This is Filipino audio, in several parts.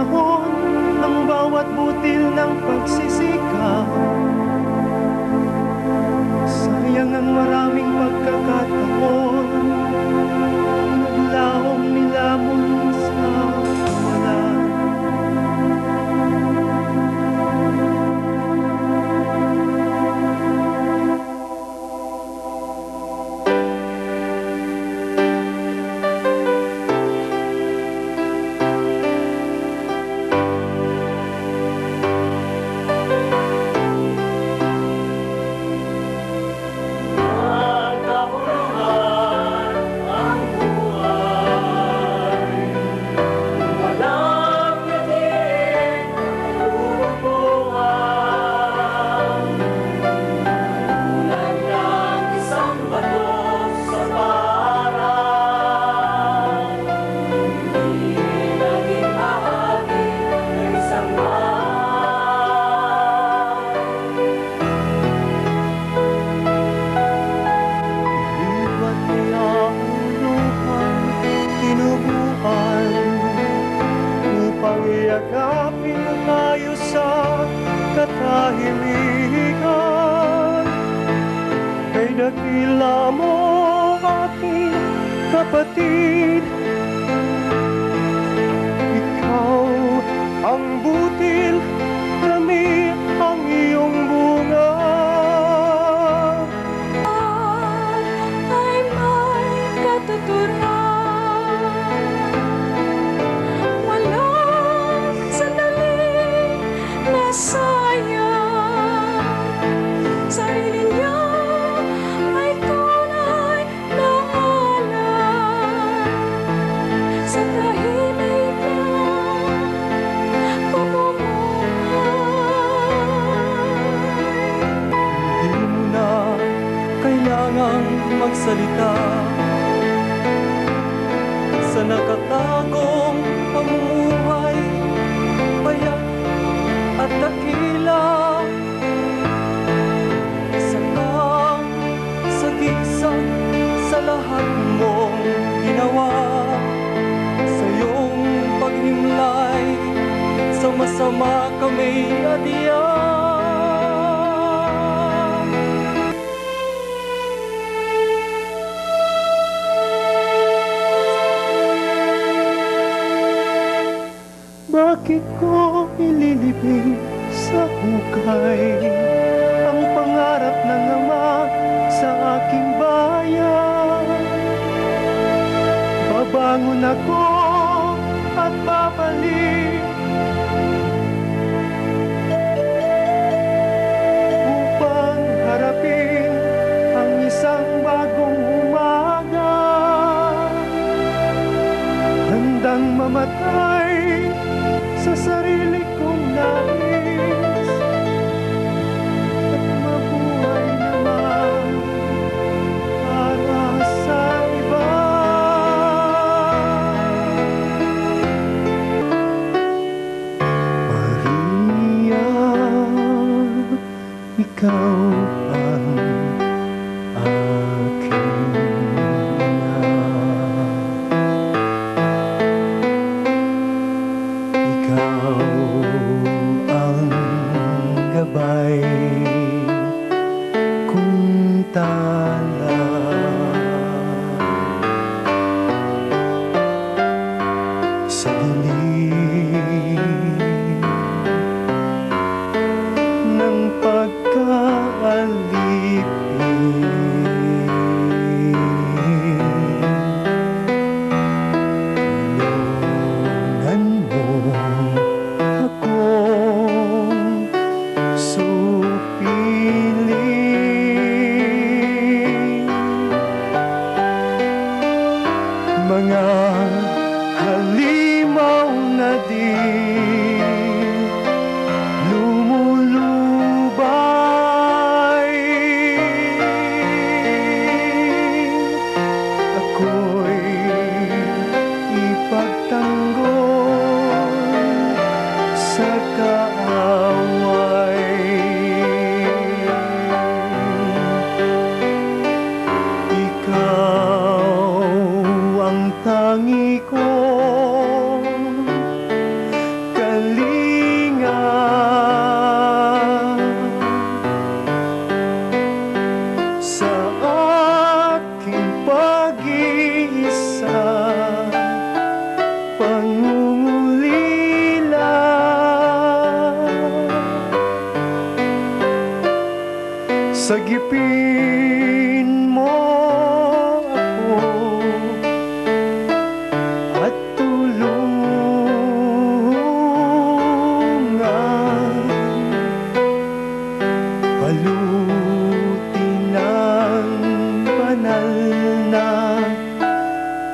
panahon ng bawat butil ng pagsisikap. Sayang ang maraming pagkakataon, naglaong nilamon sa kawalan. Yakapin tayo sa katahimikan. Kay dakila mo aking kapatid, ikaw ang butil, kami ang iyong bunga. Ay may katuturan. Sayang, sarili niya ay tunay na alay sa tahimik na pamumuhay. Hindi mo na kailangang magsalita sa nakatagong pamumuhay, payak at dakila. Isa kang sagisag sa lahat mong ginawa, sa iyong paghimlay sa masama kami adiyan. Bakit ko ililibing sa hukay ang pangarap ng ama sa aking bayan? Babangon ako at babalik upang harapin ang isang bagong umaga. Handang mamatay sa sarili kong nais at mabuhay naman para sa iba. Maria, ikaw ang aking ina. Ikaw ang gabay kung tala. Sa dilim ng pagkaalipin, tulungan mo akong supiling. Mga halimaw na di lumulubay, ako'y ipagtanggol sa kaaway. Ikaw ang tangi kong Sagipin mo ako at tulungan, balutin ng banal na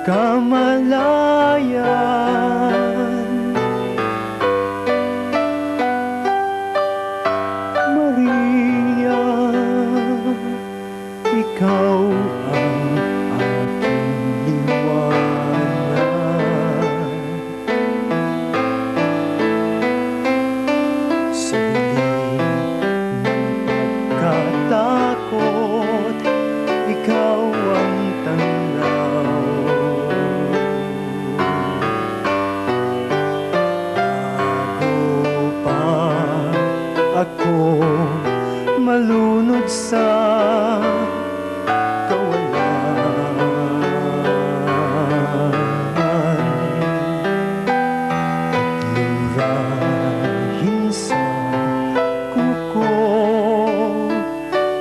kamalayan. Maria, ikaw ang aking liwanag. Sa dilim ng pagkatakot, ikaw ang tanglaw. Bago pa ako malunod sa kawalan, lurahin sa kuko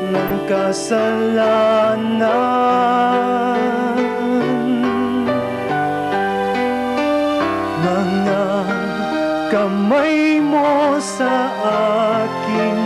ng kasalanan. Mga kamay mo sa aking